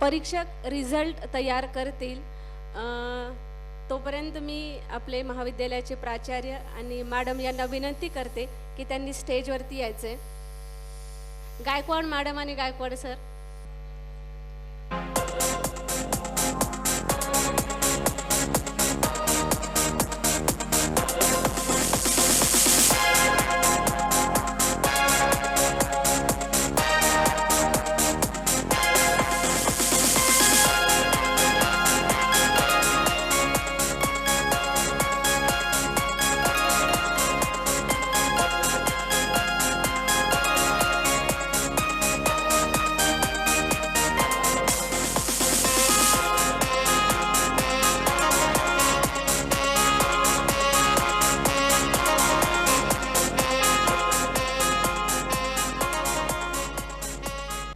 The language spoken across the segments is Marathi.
परीक्षक रिझल्ट तयार करतील तोपर्यंत मी आपले महाविद्यालयाचे प्राचार्य आणि मॅडम यांना विनंती करते की त्यांनी स्टेजवरती यायचे. गायकवाड मॅडम आणि गायकवाड सर.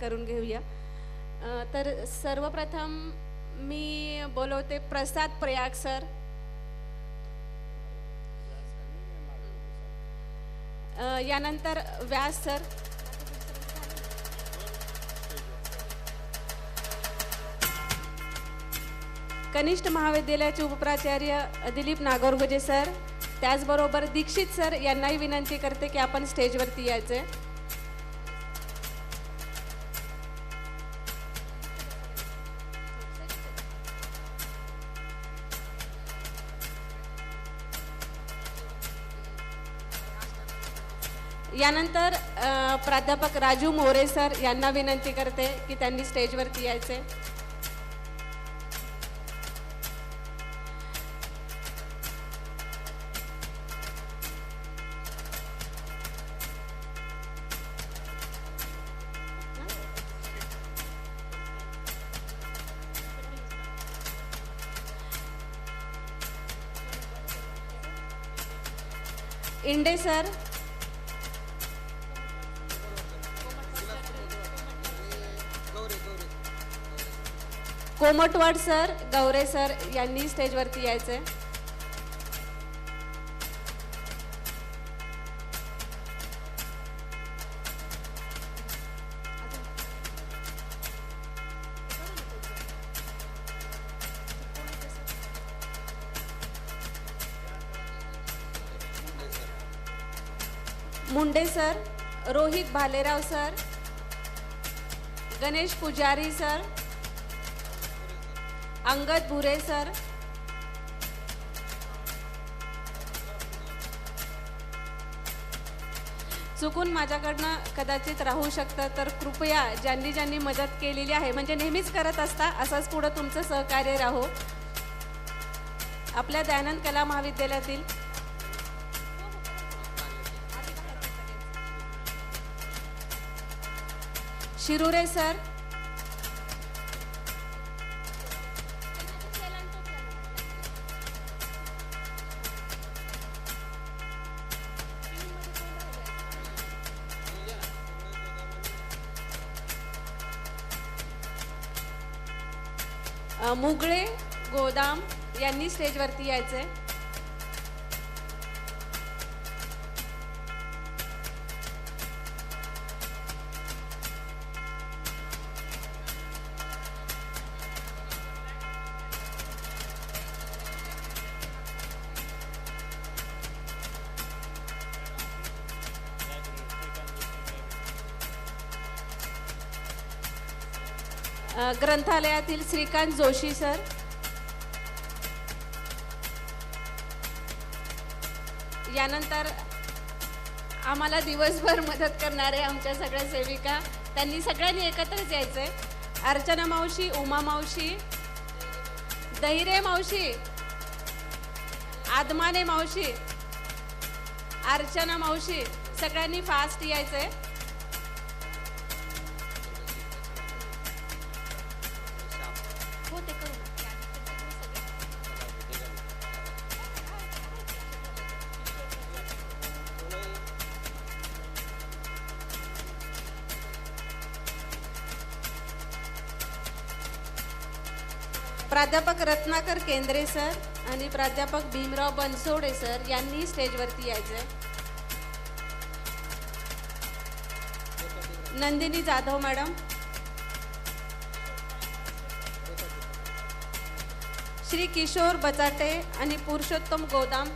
करून घेऊया. तर सर्वप्रथम मी बोलवते प्रसाद प्रयाग सर. यानंतर व्यास सर. कनिष्ठ महाविद्यालयाचे उपप्राचार्य दिलीप नागोरगोजे सर. त्याचबरोबर दीक्षित सर यांनाही विनंती करते की आपण स्टेजवरती यायचे. यानंतर प्राध्यापक राजू मोरे सर यांना विनंती करते की त्यांनी स्टेजवरती यायचे. इंडे सर. कोमटवाड सर, गौरे सर यांनी स्टेजवरती यायचे. मुंडे सर, रोहित भालेराव सर, गणेश पुजारी सर, अंगद भुरे सर, चुकून माझ्याकडनं कदाचित राहू शकतं तर कृपया ज्यांनी ज्यांनी मदत केलेली आहे म्हणजे नेहमीच करत असता असंच पुढं तुमचं सहकार्य राहो. आपल्या दयानंद कला महाविद्यालयातील शिरुरे सर, मुगळे गोदाम यांनी स्टेजवरती यायचे. ग्रंथालयातील श्रीकांत जोशी सर, यानंतर आम्हाला दिवसभर मदत करणारे आमच्या सगळ्या सेविका त्यांनी सगळ्यांनी एकत्रच यायचे. अर्चना मावशी, उमा मावशी, दहिरे मावशी, आदमाने मावशी, अर्चना मावशी सगळ्यांनी फास्ट यायचे. प्राध्यापक रत्नाकर केंद्रे सर आणि प्राध्यापक भीमराव बनसोडे सर यांनी स्टेजवरती यायचे. नंदिनी जाधव मॅडम, श्री किशोर बचाटे आणि पुरुषोत्तम गोदाम.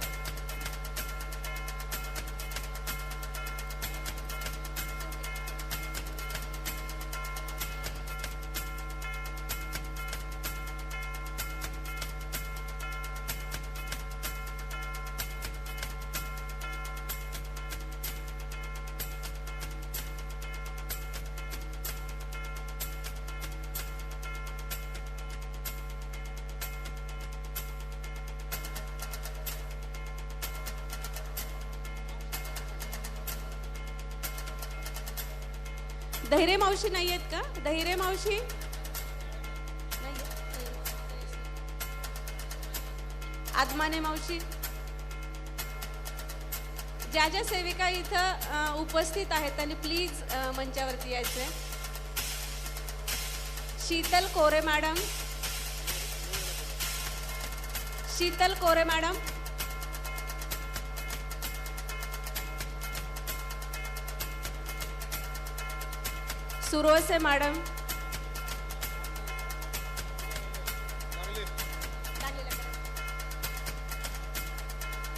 धैर्य मावशी नाही आहेत का? धैर्य मावशी आदमाने मावशी. ज्या ज्या सेविका इथं उपस्थित आहेत त्यांनी प्लीज मंचावरती यायचंय. Sheetal Kore madam, Sheetal Kore madam. Surose madam.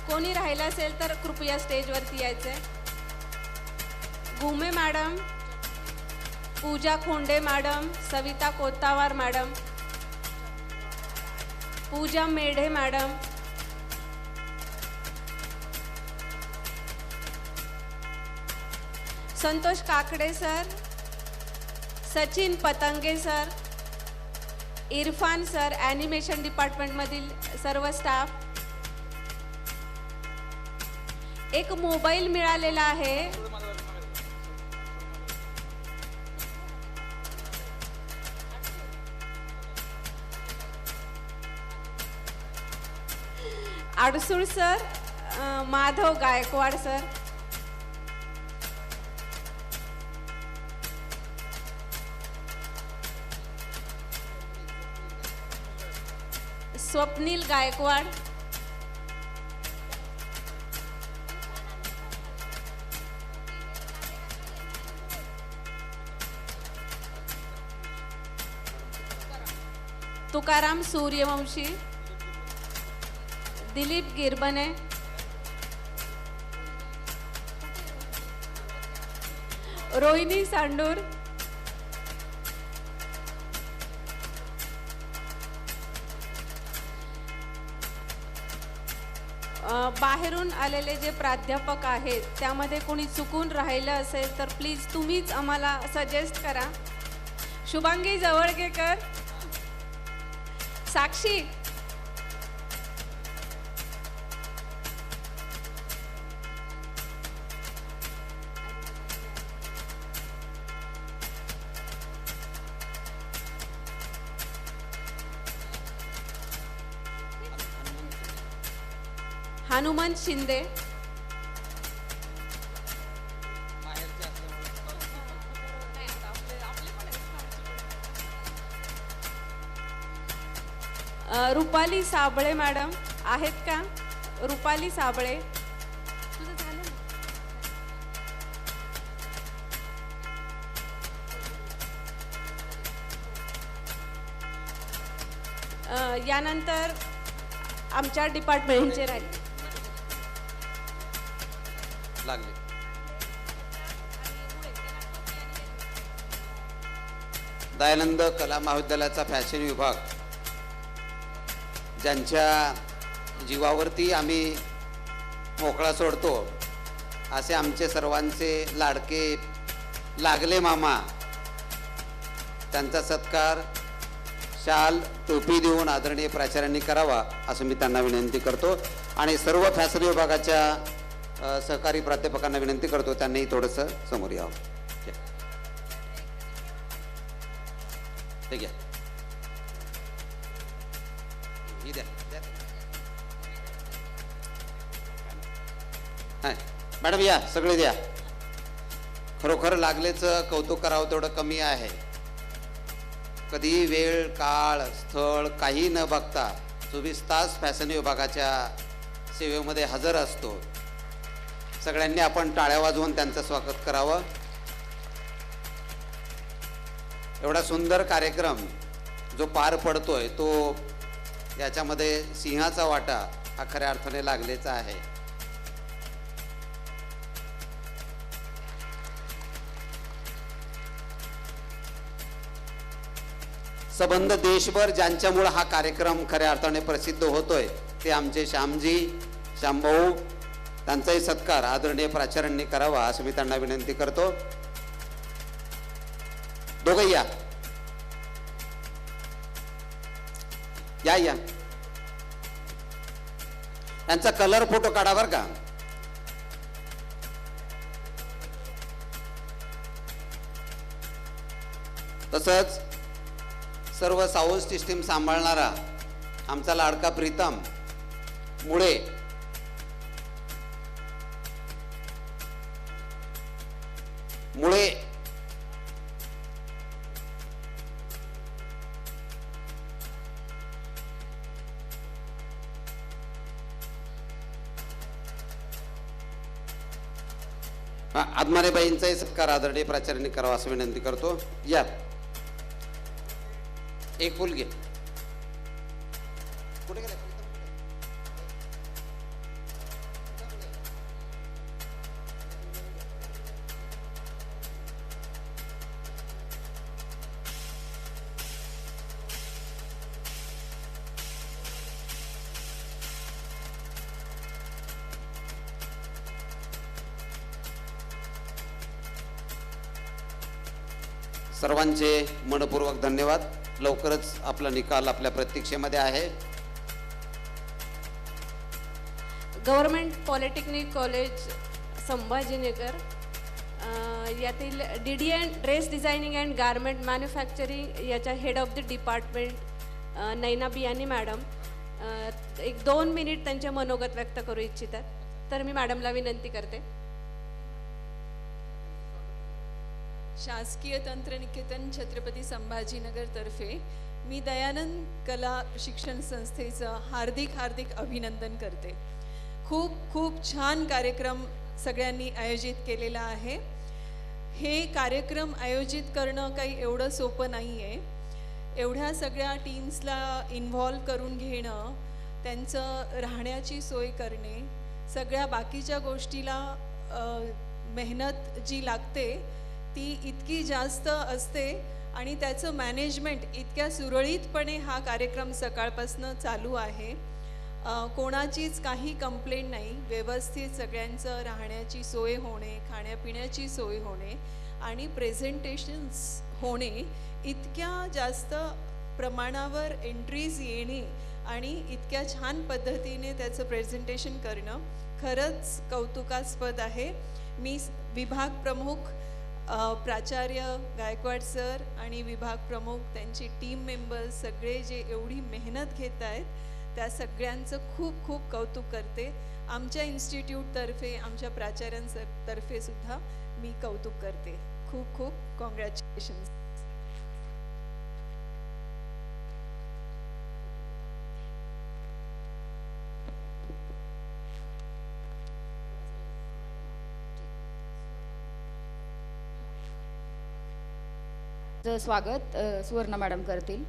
कोणी राहिलं असेल तर कृपया स्टेजवरती यायचंय. Ghume madam, Pooja Khonde madam, Savita Kotawar madam, Pooja Medhe madam, Santosh Kakade sir, Sachin Patange sir, Irfan sir, animation डिपार्टमेंटमधील सर्व स्टाफ. एक मोबाईल मिळालेला आहे. आडसूळ सर, माधव गायकवाड सर, स्वप्नील गायकवाड, तुकाराम सूर्यवंशी, दिलीप गिरबने, रोहिणी सांडूर, बाहेरून आलेले जे प्राध्यापक आहेत त्यामध्ये कोणी चुकून राहिलं असेल तर प्लीज तुम्हीच आम्हाला सजेस्ट करा. शुभांगी जवळगेकर, साक्षी, हनुमंत शिंदे, रुपाली साबळे मॅडम आहेत का? रुपाली साबळे. तुझं झालं ना? यानंतर आमच्या डिपार्टमेंटचे राहिले लागले. दयानंद कला महाविद्यालयाचा फॅशन विभाग, ज्यांच्या जीवावरती आम्ही मोकळा सोडतो असे आमचे सर्वांचे लाडके लागले मामा, त्यांचा सत्कार शाल टोपी देऊन आदरणीय प्राचार्यांनी करावा असं मी त्यांना विनंती करतो. आणि सर्व फॅशन विभागाच्या सहकारी प्राध्यापकांना विनंती करतो त्यांनी थोडंसं समोर यावं. ठीक आहे, ही द्या. मॅडम या, सगळे द्या. खरोखर लागलेचं कौतुक करावं तेवढं कमी आहे. कधी वेळ काळ स्थळ काही न बघता 24 तास फॅशन विभागाच्या सेवेमध्ये हजर असतो. सगळ्यांनी आपण टाळ्या वाजवून त्यांचं स्वागत करावं. एवढा सुंदर कार्यक्रम जो पार पडतोय तो याच्यामध्ये सिंहाचा वाटा हा खऱ्या अर्थाने लागलेचा आहे. संबंध देशभर ज्यांच्यामुळे हा कार्यक्रम खऱ्या अर्थाने प्रसिद्ध होतोय ते आमचे श्यामभाऊ, त्यांचाही सत्कार आदरणीय प्राचार्यांनी करावा असं मी त्यांना विनंती करतो. दोघे या या या त्यांचा कलर फोटो काढा बर का. तसंच सर्व साऊंड सिस्टीम सांभाळणारा आमचा लाडका प्रीतम मुळे, आदमारेबाईंचाही सत्कार आदरणीय प्राचार्यांनी करावा असं विनंती करतो. या एक फुल घे. कुठे गेले? सर्वांचे मनपूर्वक धन्यवाद. लवकरच आपला निकाल आपल्या प्रतीक्षेमध्ये आहे. गव्हर्नमेंट पॉलिटेक्निक कॉलेज संभाजीनगर यातील DDN dress designing and garment manufacturing याच्या head of the department Naina Biyani madam एक 2 मिनिट त्यांचे मनोगत व्यक्त करू इच्छितात. तर मी मॅडमला विनंती करते. शासकीय तंत्रनिकेतन छत्रपती संभाजीनगर तर्फे मी दयानंद कला शिक्षण संस्थेचं हार्दिक अभिनंदन करते. खूप छान कार्यक्रम सगळ्यांनी आयोजित केलेला आहे. हे कार्यक्रम आयोजित करणं काही एवढं सोपं नाही आहे. एवढ्या सगळ्या टीम्सला इन्व्हॉल्व करून घेणं, त्यांचं राहण्याची सोय करणे, सगळ्या बाकीच्या गोष्टीला मेहनत जी लागते ती इतकी जास्त असते आणि त्याचं मॅनेजमेंट इतक्या सुरळीतपणे हा कार्यक्रम सकाळपासून चालू आहे. कोणाचीच काही कंप्लेंट नाही. व्यवस्थित सगळ्यांचं राहण्याची सोय होणे, खाण्यापिण्याची सोय होणे आणि प्रेझेंटेशन्स होणे, इतक्या जास्त प्रमाणावर एंट्रीज येणे आणि इतक्या छान पद्धतीने त्याचं प्रेझेंटेशन करणं खरंच कौतुकास्पद आहे. मी विभाग प्रमुख प्राचार्य गायकवाड सर आणि विभाग प्रमुख, त्यांची टीम मेंबर्स सगळे जे एवढी मेहनत घेत आहेत त्या सगळ्यांचं खूप कौतुक करते. आमच्या इन्स्टिट्यूटतर्फे, आमच्या प्राचार्यांतर्फे सुद्धा मी कौतुक करते. खूप कॉंग्रॅच्युलेशन्स. स्वागत सुवर्ण मॅडम करतील.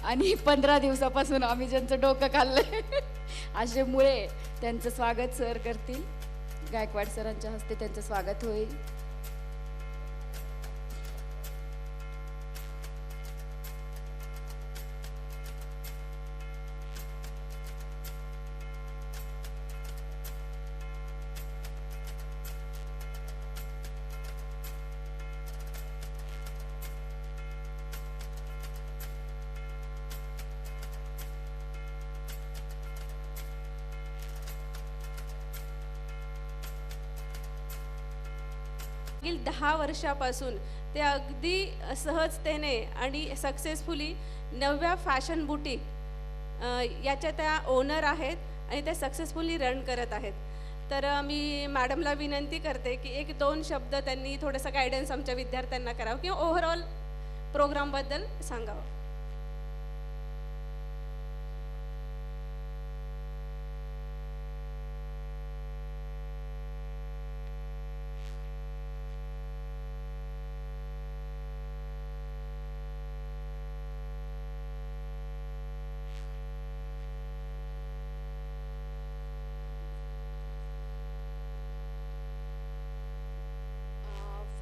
आणि 15 दिवसापासून आम्ही ज्यांचं डोकं खाल्लंय असे मुळे त्यांचं स्वागत सर करतील. गायकवाड सरांच्या हस्ते त्यांचं स्वागत होईल. मागील 10 वर्षापासून ते अगदी सहजतेने आणि सक्सेसफुली नव्या फॅशन बुटीक याच्या त्या ओनर आहेत आणि त्या सक्सेसफुली रन करत आहेत. तर मी मॅडमला विनंती करते की 1-2 शब्द त्यांनी थोडंसं गायडन्स आमच्या विद्यार्थ्यांना करावं किंवा ओव्हरऑल प्रोग्रामबद्दल सांगावं.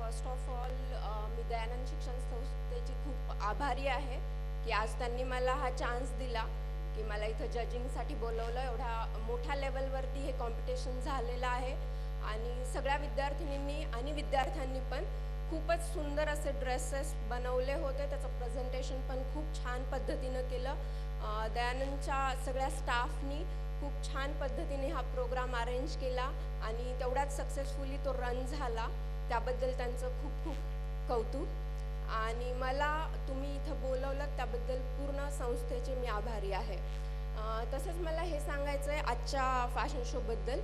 फर्स्ट ऑफ ऑल मी दयानंद शिक्षण संस्थेची खूप आभारी आहे की आज त्यांनी मला हा चान्स दिला की मला इथं जजिंगसाठी बोलवलं. एवढ्या मोठ्या लेवलवरती हे कॉम्पिटिशन झालेलं आहे आणि सगळ्या विद्यार्थिनींनी आणि विद्यार्थ्यांनी पण खूपच सुंदर असे ड्रेसेस बनवले होते. त्याचं प्रेझेंटेशन पण खूप छान पद्धतीनं केलं. दयानंदच्या सगळ्या स्टाफनी खूप छान पद्धतीने हा प्रोग्राम अरेंज केला आणि तेवढ्याच सक्सेसफुली तो रन झाला. त्याबद्दल त्यांचं खूप खूप कौतुक. आणि मला तुम्ही इथं बोलवलं त्याबद्दल पूर्ण संस्थेचे मी आभारी आहे. तसंच मला हे सांगायचं आहे आजच्या फॅशन शोबद्दल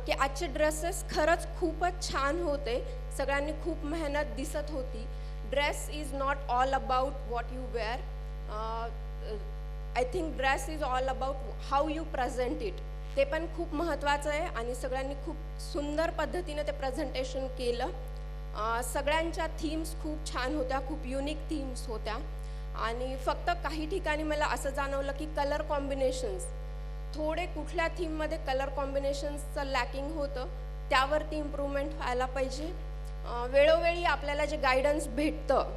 की आजचे ड्रेसेस खरंच खूपच छान होते. सगळ्यांनी खूप मेहनत दिसत होती. Dress is not all about what you wear. I think dress is all about how you present it. ते पण खूप महत्त्वाचं आहे आणि सगळ्यांनी खूप सुंदर पद्धतीने ते प्रेझेंटेशन केलं. सगळ्यांच्या थीम्स खूप छान होत्या, खूप युनिक थीम्स होत्या. आणि फक्त काही ठिकाणी मला असं जाणवलं की कलर कॉम्बिनेशन्स थोडे कुठल्या थीममध्ये कलर कॉम्बिनेशन्सचं लॅकिंग होतं, त्यावरती इम्प्रूव्हमेंट व्हायला पाहिजे. वेळोवेळी आपल्याला जे गायडन्स भेटतं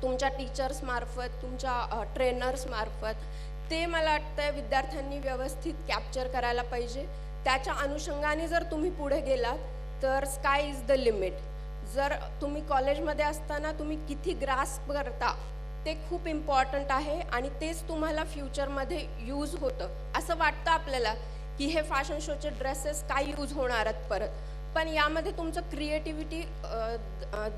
तुमच्या टीचर्समार्फत, तुमच्या ट्रेनर्समार्फत, ते मला वाटतं विद्यार्थ्यांनी व्यवस्थित कॅप्चर करायला पाहिजे. त्याच्या अनुषंगाने जर तुम्ही पुढे गेलात तर स्काय इज द लिमिट. जर तुम्ही कॉलेजमध्ये असताना तुम्ही किती ग्रास्प करता ते खूप इम्पॉर्टंट आहे आणि तेच तुम्हाला फ्युचरमध्ये यूज होतं. असं वाटतं आपल्याला की हे फॅशन शोचे ड्रेसेस काय यूज होणार आहेत परत, पण यामध्ये तुमचं क्रिएटिव्हिटी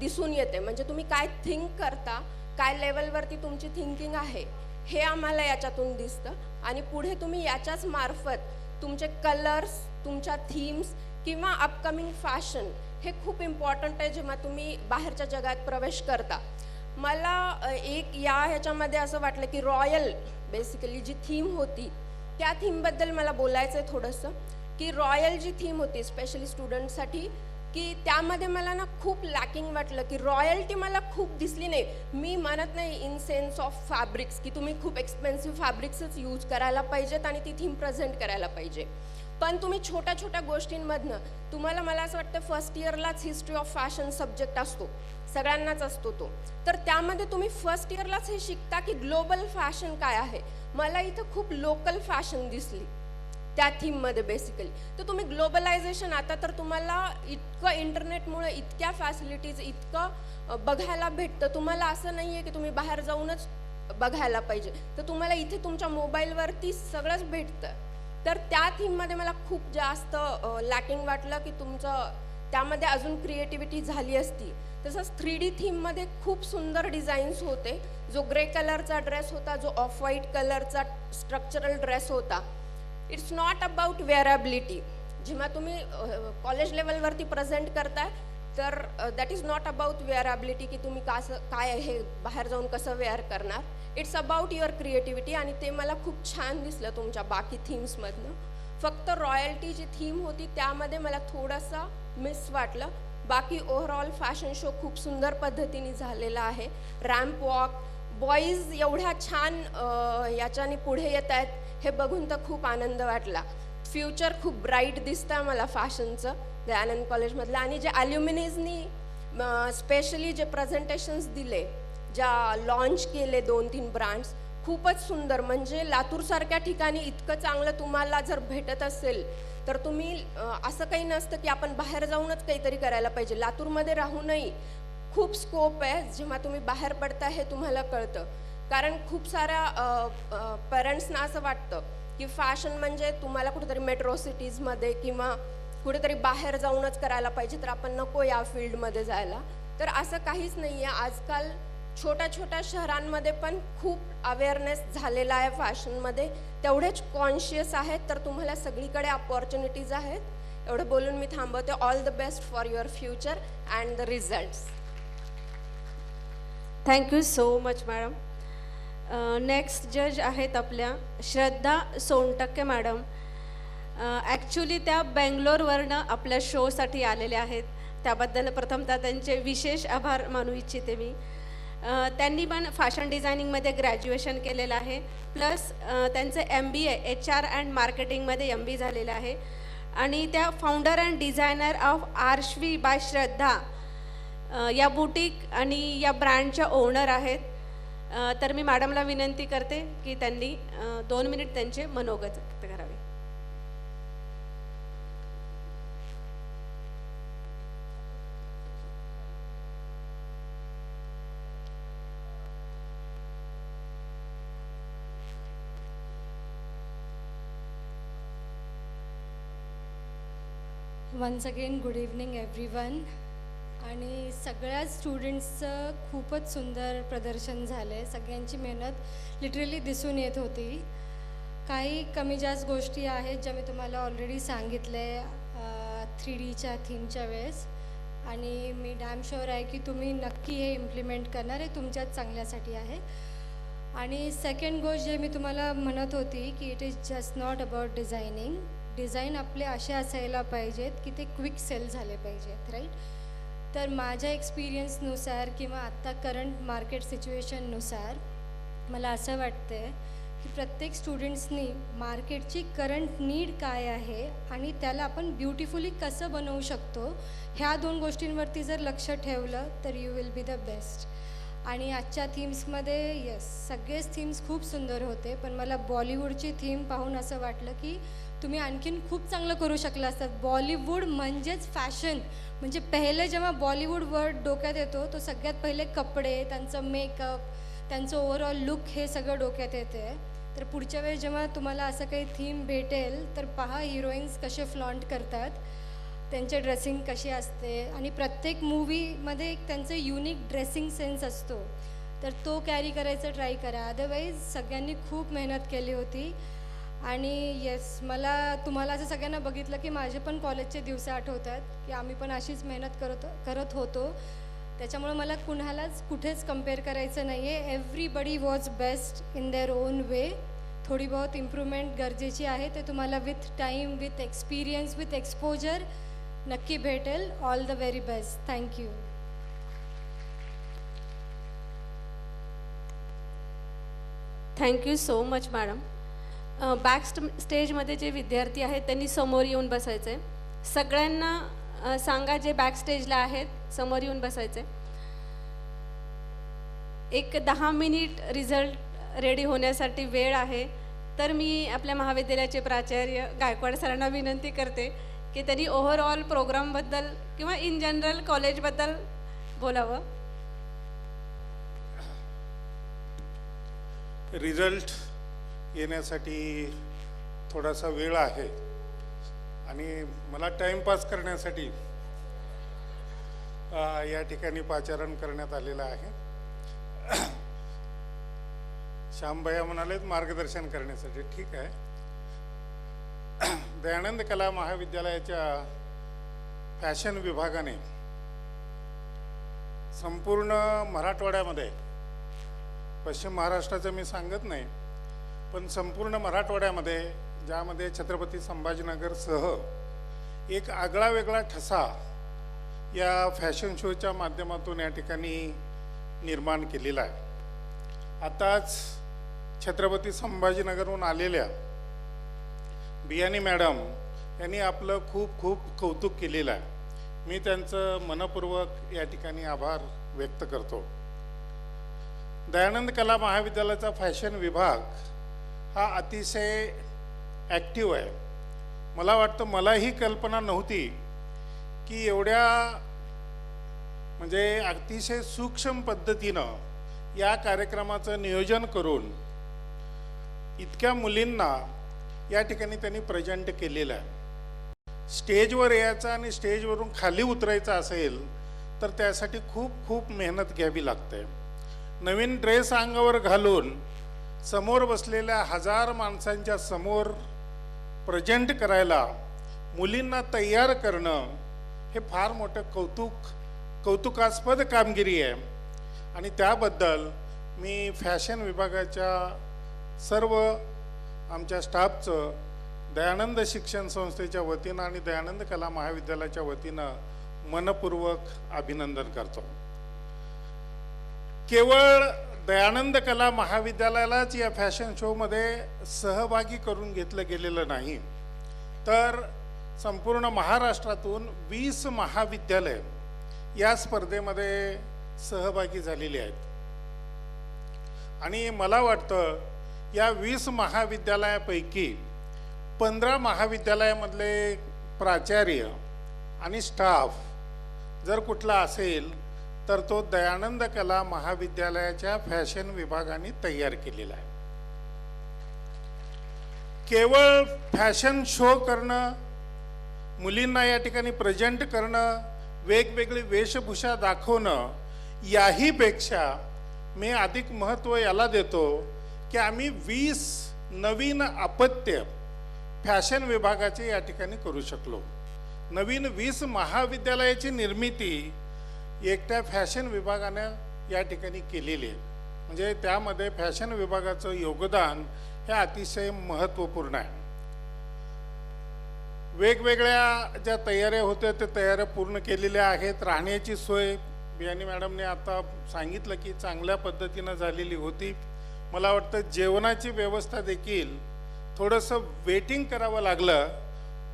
दिसून येते. म्हणजे तुम्ही काय थिंक करता, काय लेवलवरती तुमची थिंकिंग आहे हे आम्हाला याच्यातून दिसतं. आणि पुढे तुम्ही याच्याच मार्फत तुमचे कलर्स, तुमच्या थीम्स किंवा अपकमिंग फॅशन हे खूप इम्पॉर्टंट आहे जेव्हा तुम्ही बाहेरच्या जगात प्रवेश करता. मला ह्याच्यामध्ये असं वाटलं की रॉयल बेसिकली जी थीम होती त्या थीमबद्दल मला बोलायचं आहे थोडंसं. की रॉयल जी थीम होती स्पेशली स्टुडंटसाठी, की त्यामध्ये मला ना खूप लॅकिंग वाटलं की रॉयल्टी मला खूप दिसली नाही. मी म्हणत नाही इन सेन्स ऑफ फॅब्रिक्स की तुम्ही खूप एक्सपेन्सिव्ह फॅब्रिक्सच यूज करायला पाहिजेत आणि ती थीम प्रेझेंट करायला पाहिजे, पण तुम्ही छोट्या छोट्या गोष्टींमधनं तुम्हाला, मला असं वाटतं फर्स्ट इयरलाच हिस्ट्री ऑफ फॅशन सब्जेक्ट असतो, सगळ्यांनाच असतो तो, तर त्यामध्ये तुम्ही फर्स्ट इयरलाच हे शिकता की ग्लोबल फॅशन काय आहे. मला इथं खूप लोकल फॅशन दिसली त्या थीममध्ये बेसिकली. तर तुम्ही ग्लोबलायझेशन, आता तर तुम्हाला इतकं इंटरनेटमुळे इतक्या फॅसिलिटीज, इतकं बघायला भेटतं. तुम्हाला असं नाही आहे की तुम्ही बाहेर जाऊनच बघायला पाहिजे, तर तुम्हाला इथे तुमच्या मोबाईलवरती सगळंच भेटतं. तर त्या थीममध्ये मला खूप जास्त लॅकिंग वाटलं की तुमचं त्यामध्ये अजून क्रिएटिव्हिटी झाली असती. तसंच 3D थीममध्ये खूप सुंदर डिझाईन्स होते. जो ग्रे कलरचा ड्रेस होता, जो ऑफ व्हाईट कलरचा स्ट्रक्चरल ड्रेस होता, इट्स नॉट अबाउट वेअरॅबिलिटी. जेव्हा तुम्ही कॉलेज लेवलवरती प्रेझेंट करताय तर दॅट इज नॉट अबाउट वेअरॅबिलिटी की तुम्ही काय हे बाहेर जाऊन कसं वेअर करणार. इट्स अबाउट युअर क्रिएटिव्हिटी आणि ते मला खूप छान दिसलं तुमच्या बाकी थीम्समधनं. फक्त रॉयल्टी जी थीम होती त्यामध्ये मला थोडंसं मिस वाटलं. बाकी ओव्हरऑल फॅशन शो खूप सुंदर पद्धतीने झालेला आहे. रॅम्प वॉक, बॉईज एवढ्या छान याच्याने पुढे येत आहेत हे बघून तर खूप आनंद वाटला. फ्युचर खूप ब्राईट दिसतं मला फॅशनचं दयानंद कॉलेजमधलं. आणि जे ॲल्युमिनीजनी स्पेशली जे प्रेझेंटेशन्स दिले, ज्या लॉन्च केले 2-3 ब्रँड्स, खूपच सुंदर. म्हणजे लातूरसारख्या ठिकाणी इतकं चांगलं तुम्हाला जर भेटत असेल तर तुम्ही असं काही नसतं की आपण बाहेर जाऊनच काहीतरी करायला पाहिजे. लातूरमध्ये राहूनही खूप स्कोप आहे. जेव्हा तुम्ही बाहेर पडता हे तुम्हाला कळतं. कारण खूप साऱ्या पेरेंट्सना असं वाटतं की फॅशन म्हणजे तुम्हाला कुठेतरी मेट्रो सिटीजमध्ये किंवा कुठेतरी बाहेर जाऊनच करायला पाहिजे, तर आपण नको या फील्डमध्ये जायला. तर असं काहीच नाही आहे. आजकाल छोट्या छोट्या शहरांमध्ये पण खूप अवेअरनेस झालेला आहे फॅशनमध्ये, तेवढेच कॉन्शियस आहेत. तर तुम्हाला सगळीकडे अपॉर्च्युनिटीज आहेत. एवढं बोलून मी थांबवते. All the best for your future and the results. Thank you so much madam. Next जज आहेत आपल्या श्रद्धा सोनटक्के मॅडम. ॲक्च्युली त्या बेंगलोरवरनं आपल्या शोसाठी आलेल्या आहेत. त्याबद्दल प्रथमतः त्यांचे विशेष आभार मानू इच्छिते मी. त्यांनी पण फॅशन डिझायनिंगमध्ये ग्रॅज्युएशन केलेलं आहे, प्लस त्यांचं MBA HR अँड मार्केटिंगमध्ये MBA झालेलं आहे. आणि त्या founder and designer of Aarshvi by Shraddha या बुटीक आणि या ब्रँडच्या ओनर आहेत. तर मी मॅडमला विनंती करते की त्यांनी 2 मिनिट त्यांचे मनोगत व्यक्त करावे. Once again good evening everyone. आणि सगळ्या स्टुडंट्सचं खूपच सुंदर प्रदर्शन झालं आहे. सगळ्यांची मेहनत लिटरली दिसून येत होती. काही कमी जास्त गोष्टी आहेत ज्या मी तुम्हाला ऑलरेडी सांगितले 3Dच्या थीमच्या वेळेस, आणि मी डॅम शुअर आहे की तुम्ही नक्की हे इम्प्लिमेंट करणार. हे तुमच्याच चांगल्यासाठी आहे. आणि सेकंड गोष्ट जे मी तुम्हाला म्हणत होती की it is just not about designing. Design आपले असे असायला पाहिजेत की ते क्विक सेल झाले पाहिजेत, राईट. तर माझ्या एक्सपिरियन्सनुसार किंवा आत्ता करंट मार्केट सिच्युएशननुसार मला असं वाटतं आहे की प्रत्येक स्टुडंट्सनी मार्केटची करंट नीड काय आहे आणि त्याला आपण ब्युटिफुली कसं बनवू शकतो, ह्या 2 गोष्टींवरती जर लक्ष ठेवलं तर you will be the best. आणि आजच्या थीम्समध्ये येस सगळेच थीम्स खूप सुंदर होते, पण मला बॉलिवूडची थीम पाहून असं वाटलं की तुम्ही आणखीन खूप चांगलं करू शकला असतात. बॉलिवूड म्हणजेच फॅशन. म्हणजे पहिले जेव्हा बॉलिवूड वर्ड डोक्यात येतो तो सगळ्यात पहिले कपडे, त्यांचं मेकअप, त्यांचं ओव्हरऑल लुक हे सगळं डोक्यात येते. तर पुढच्या वेळेस जेव्हा तुम्हाला असं काही थीम भेटेल तर पहा हिरोईन्स कसे फ्लॉन्ट करतात, त्यांचे ड्रेसिंग कशी असते, आणि प्रत्येक मूवीमध्ये एक त्यांचं युनिक ड्रेसिंग सेन्स असतो, तर तो कॅरी करायचं ट्राय करा. अदरवाईज सगळ्यांनी खूप मेहनत केली होती. आणि येस मला तुम्हाला असं सगळ्यांना बघितलं की माझे पण कॉलेजचे दिवस आठवतात की आम्ही पण अशीच मेहनत करत होतो. त्याच्यामुळे मला कुणालाच कुठेच कंपेअर करायचं नाही आहे. Everybody was best in their own way. थोडी बहुत इम्प्रूव्हमेंट गरजेची आहे, ते तुम्हाला with time, with experience, with exposure नक्की भेटेल. All the very best. Thank you. Thank you so much madam. Back स्टेजमध्ये जे विद्यार्थी आहेत त्यांनी समोर येऊन बसायचं आहे. सगळ्यांना सांगा जे बॅक स्टेजला आहेत समोर येऊन बसायचं आहे. एक 10 मिनिट रिझल्ट रेडी होण्यासाठी वेळ आहे. तर मी आपल्या महाविद्यालयाचे प्राचार्य गायकवाड सरांना विनंती करते की त्यांनी ओव्हरऑल प्रोग्रामबद्दल किंवा इन जनरल कॉलेजबद्दल बोलावं. रिझल्ट येण्यासाठी थोडासा वेळ आहे आणि मला टाईमपास करण्यासाठी या ठिकाणी पाचारण करण्यात आलेलं आहे. श्यामभैया म्हणाले मार्गदर्शन करण्यासाठी. ठीक आहे. दयानंद कला महाविद्यालयाच्या फॅशन विभागाने संपूर्ण मराठवाड्यामध्ये, पश्चिम महाराष्ट्राचं मी सांगत नाही, पण संपूर्ण मराठवाड्यामध्ये ज्यामध्ये छत्रपती संभाजीनगरसह एक आगळा वेगळा ठसा या फॅशन शोच्या माध्यमातून या ठिकाणी निर्माण केलेला आहे. आताच छत्रपती संभाजीनगरहून आलेल्या बियाणी मॅडम यांनी आपलं खूप खूप कौतुक केलेलं आहे. मी त्यांचं मनपूर्वक या ठिकाणी आभार व्यक्त करतो. दयानंद कला महाविद्यालयाचा फॅशन विभाग हा अतिशय ॲक्टिव्ह आहे. मला वाटतं मलाही कल्पना नव्हती की एवढ्या म्हणजे अतिशय सूक्ष्म पद्धतीनं या कार्यक्रमाचं नियोजन करून इतक्या मुलींना या ठिकाणी त्यांनी प्रेझेंट केलेलं आहे. स्टेजवर यायचं आणि स्टेजवरून खाली उतरायचं असेल तर त्यासाठी खूप खूप मेहनत घ्यावी लागते. नवीन ड्रेस अंगावर घालून समोर बसलेल्या 1000 माणसांच्या समोर प्रेझेंट करायला मुलींना तयार करणं हे फार मोठं कौतुकास्पद कामगिरी आहे. आणि त्याबद्दल मी फॅशन विभागाच्या सर्व आमच्या स्टाफचं दयानंद शिक्षण संस्थेच्या वतीनं आणि दयानंद कला महाविद्यालयाच्या वतीनं मनपूर्वक अभिनंदन करतो. केवळ दयानंद कला महाविद्यालयालाच या फॅशन शोमध्ये सहभागी करून घेतलं गेलेलं नाही, तर संपूर्ण महाराष्ट्रातून 20 महाविद्यालय या स्पर्धेमध्ये सहभागी झालेली आहेत. आणि मला वाटतं या 20 महाविद्यालयापैकी 15 महाविद्यालयामधले प्राचार्य आणि स्टाफ जर कुठला असेल तर तो दयानंद कला महाविद्यालयाच्या फॅशन विभागाने तयार केलेला आहे. केवळ फॅशन शो करणं, मुलींना या ठिकाणी प्रेझेंट करणं, वेगवेगळी वेशभूषा दाखवणं, याहीपेक्षा मी अधिक महत्त्व याला देतो की आम्ही 20 नवीन अपत्य फॅशन विभागाचे या ठिकाणी करू शकलो. नवीन 20 महाविद्यालयाची निर्मिती एकट्या फॅशन विभागानं या ठिकाणी केलेली आहे. म्हणजे त्यामध्ये फॅशन विभागाचं योगदान हे अतिशय महत्त्वपूर्ण आहे. वेगवेगळ्या ज्या तयाऱ्या होत्या त्या तयाऱ्या पूर्ण केलेल्या आहेत. राहण्याची सोय बियाणी मॅडमने आता सांगितलं की चांगल्या पद्धतीनं झालेली होती. मला वाटतं जेवणाची व्यवस्था देखील थोडंसं वेटिंग करावं लागलं,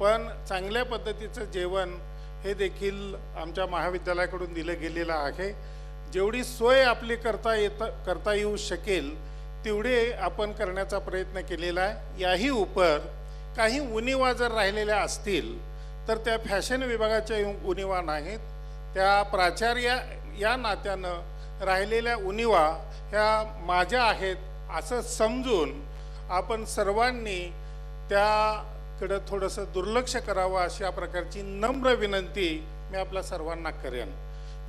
पण चांगल्या पद्धतीचं जेवण हे देखील आमच्या महाविद्यालयाकडून दिलं गेलेलं आहे. जेवढी सोय आपली करता येऊ शकेल तेवढे आपण करण्याचा प्रयत्न केलेला आहे. याही उपर काही उणिवा जर राहिलेल्या असतील तर त्या फॅशन विभागाच्या उणिवा नाहीत, त्या प्राचार्य या नात्यानं राहिलेल्या उणिवा ह्या माझ्या आहेत असं समजून आपण सर्वांनी त्याकडं थोडंसं दुर्लक्ष करावं अशा प्रकारची नम्र विनंती मी आपल्या सर्वांना करेन.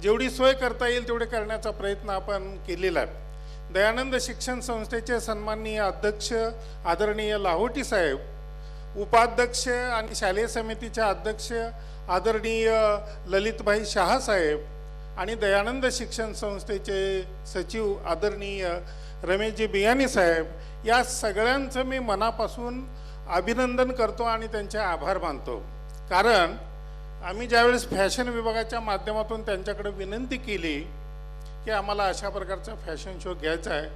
जेवढी सोय करता येईल तेवढे करण्याचा प्रयत्न आपण केलेला आहे. दयानंद शिक्षण संस्थेचे सन्माननीय अध्यक्ष आदरणीय लाहोटी साहेब, उपाध्यक्ष आणि शालेय समितीचे अध्यक्ष आदरणीय ललितभाई शहा साहेब आणि दयानंद शिक्षण संस्थेचे सचिव आदरणीय रमेशजी बियाणी साहेब, या सगळ्यांचं मी मनापासून अभिनंदन करतो आणि त्यांचे आभार मानतो. कारण आम्ही ज्यावेळेस फॅशन विभागाच्या माध्यमातून त्यांच्याकडे विनंती केली की आम्हाला अशा प्रकारचा फॅशन शो घ्यायचा आहे,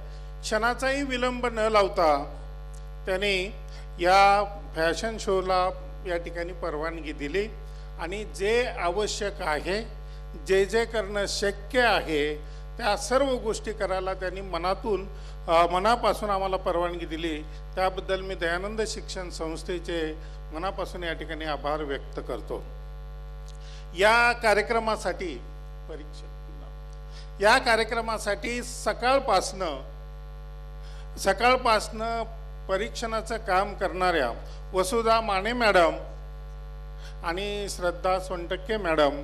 क्षणाचाही विलंब न लावता त्यांनी या फॅशन शोला या ठिकाणी परवानगी दिली आणि जे आवश्यक आहे, जे जे करणं शक्य आहे त्या सर्व गोष्टी करायला त्यांनी मनापासून आम्हाला परवानगी दिली. त्याबद्दल मी दयानंद शिक्षण संस्थेचे मनापासून या ठिकाणी आभार व्यक्त करतो. या कार्यक्रमासाठी सकाळपासनं परीक्षणाचं काम करणाऱ्या वसुधा माने मॅडम आणि श्रद्धा सोनटक्के मॅडम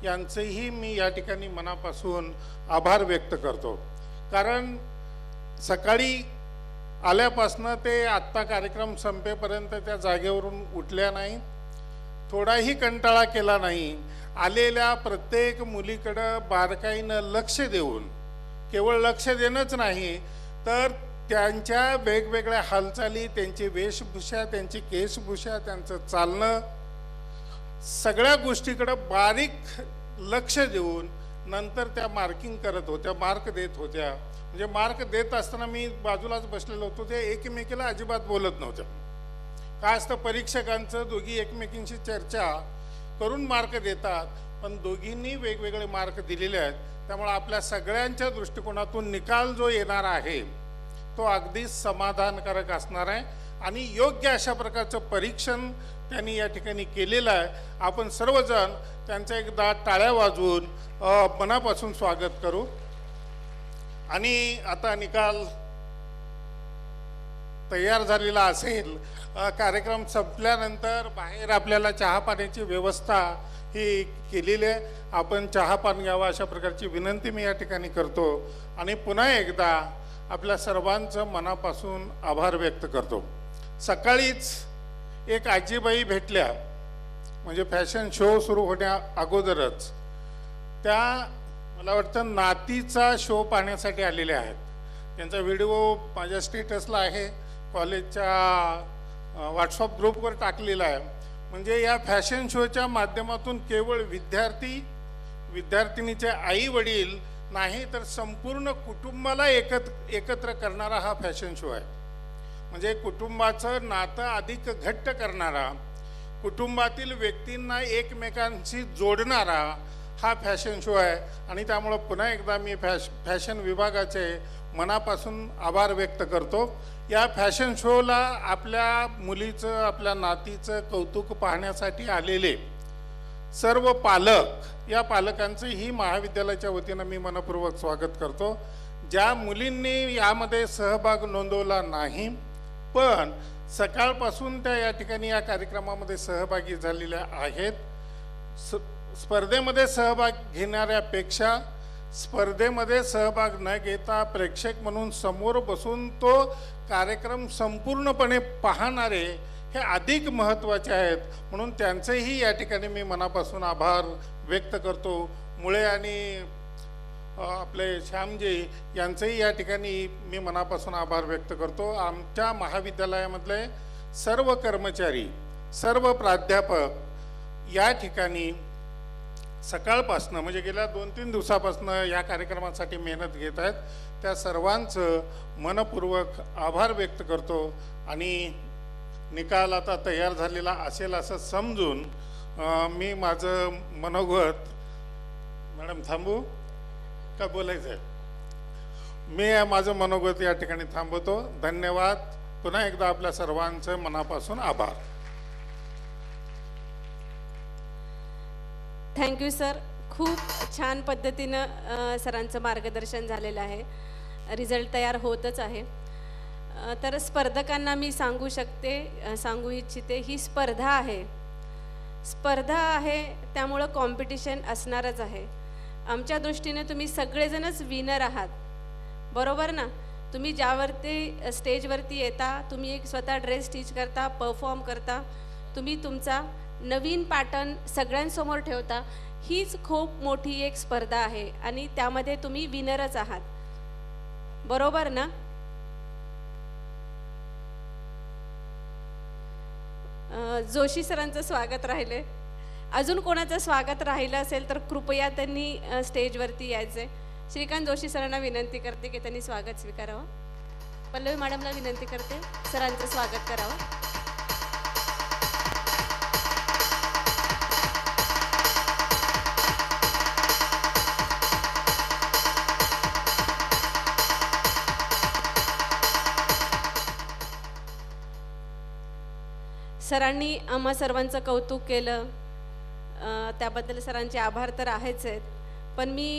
यांचेही मी या ठिकाणी मनापासून आभार व्यक्त करतो. कारण सकाळी आल्यापासनं ते आत्ता कार्यक्रम संपेपर्यंत त्या जागेवरून उठल्या नाही, थोडाही कंटाळा केला नाही. आलेल्या प्रत्येक मुलीकडं बारकाईनं लक्ष देऊन, केवळ लक्ष देणंच नाही तर त्यांच्या वेगवेगळ्या हालचाली, त्यांची वेशभूषा, त्यांची केशभूषा, त्यांचं चालणं, सगळ्या गोष्टीकडं बारीक लक्ष देऊन नंतर त्या मार्किंग करत होत्या, मार्क देत होत्या. म्हणजे मार्क देत असताना मी बाजूलाच बसलेलो होतो, ते एकमेकीला अजिबात बोलत नव्हत्या. काय असतं, परीक्षकांचं दोघी एकमेकींशी चर्चा करून मार्क देतात, पण दोघींनी वेगवेगळे मार्क दिलेले आहेत. त्यामुळे आपल्या सगळ्यांच्या दृष्टिकोनातून निकाल जो येणार आहे तो अगदी समाधानकारक असणार आहे आणि योग्य अशा प्रकारचं परीक्षण त्यांनी या ठिकाणी केलेलं आहे. आपण सर्वजण त्यांचं एकदा टाळ्या वाजवून मनापासून स्वागत करू. आणि आता निकाल तयार झालेला असेल कार्यक्रम संपल्यानंतर बाहेर आपल्याला चहा पाण्याची व्यवस्था ही केलेली आहे. आपण चहा पान घ्यावा अशा प्रकारची विनंती मी या ठिकाणी करतो आणि पुन्हा एकदा आपल्या सर्वांचं मनापासून आभार व्यक्त करतो. सकाळीच एक आजीबाई भेटल्या, म्हणजे फॅशन शो सुरू होण्या अगोदरच त्या मला वाटतं नातीचा शो पाहण्यासाठी आलेल्या आहेत. त्यांचा व्हिडिओ माझ्या स्टेटसला आहे, कॉलेजच्या व्हॉट्सअप ग्रुपवर टाकलेला आहे. म्हणजे या फॅशन शोच्या माध्यमातून केवळ विद्यार्थिनीचे आई वडील नाही तर संपूर्ण कुटुंबाला एकत्र करणारा हा फॅशन शो आहे. म्हणजे कुटुंबाचं नातं अधिक घट्ट करणारा, कुटुंबातील व्यक्तींना एकमेकांशी जोडणारा हा फॅशन शो आहे. आणि त्यामुळं पुन्हा एकदा मी फॅशन विभागाचे मनापासून आभार व्यक्त करतो. या फॅशन शोला आपल्या मुलीचं, आपल्या नातीचं कौतुक पाहण्यासाठी आलेले सर्व पालक, या पालकांचंही महाविद्यालयाच्या वतीनं मी मनपूर्वक स्वागत करतो. ज्या मुलींनी यामध्ये सहभाग नोंदवला नाही पण सकाळपासून त्या या ठिकाणी या कार्यक्रमामध्ये सहभागी झालेल्या आहेत, स्पर्धेमध्ये सहभाग घेणाऱ्यापेक्षा स्पर्धेमध्ये सहभाग न घेता प्रेक्षक म्हणून समोर बसून तो कार्यक्रम संपूर्णपणे पाहणारे हे अधिक महत्त्वाचे आहेत. म्हणून त्यांचेही या ठिकाणी मी मनापासून आभार व्यक्त करतो. मुळे आणि आपले श्यामजी यांचेही या ठिकाणी मी मनापासून आभार व्यक्त करतो. आमच्या महाविद्यालयामधले सर्व कर्मचारी, सर्व प्राध्यापक या ठिकाणी सकाळपासनं म्हणजे गेल्या 2-3 दिवसापासनं या कार्यक्रमासाठी मेहनत घेत आहेत. त्या सर्वांचं मनपूर्वक आभार व्यक्त करतो. आणि निकाल आता तयार झालेला असेल असं समजून मी माझं मनोगत, मॅडम थांबू का बोलायचं आहे, मी माझं मनोगत या ठिकाणी थांबवतो. धन्यवाद. पुन्हा एकदा आपल्या सर्वांचं मनापासून आभार. Thank you sir. खूप छान पद्धतीनं सरांचं मार्गदर्शन झालेलं आहे. रिझल्ट तयार होतच आहे. तर स्पर्धकांना मी सांगू इच्छिते, ही स्पर्धा आहे त्यामुळं कॉम्पिटिशन असणारच आहे. आमच्या दृष्टीने तुम्ही सगळेजणच विनर आहात, बरोबर ना. तुम्ही ज्यावरती स्टेजवरती येता, तुम्ही एक स्वतः ड्रेस स्टिच करता, परफॉर्म करता, तुम्ही तुमचा नवीन पॅटर्न सगळ्यांसमोर ठेवता. हीच खूप मोठी एक स्पर्धा आहे आणि त्यामध्ये तुम्ही विनरच आहात, बरोबर ना. जोशी सरांचं स्वागत राहिले. अजून कोणाचं स्वागत राहिलं असेल तर कृपया त्यांनी स्टेजवरती यायचे. श्रीकांत जोशी सरांना विनंती करते की त्यांनी स्वागत स्वीकारावं. पल्लवी मॅडमला विनंती करते सरांचं स्वागत करावं. सरांनी आम्हा सर्वांचं कौतुक केलं, त्याबद्दल सरांचे आभार तर आहेच आहेत. पण मी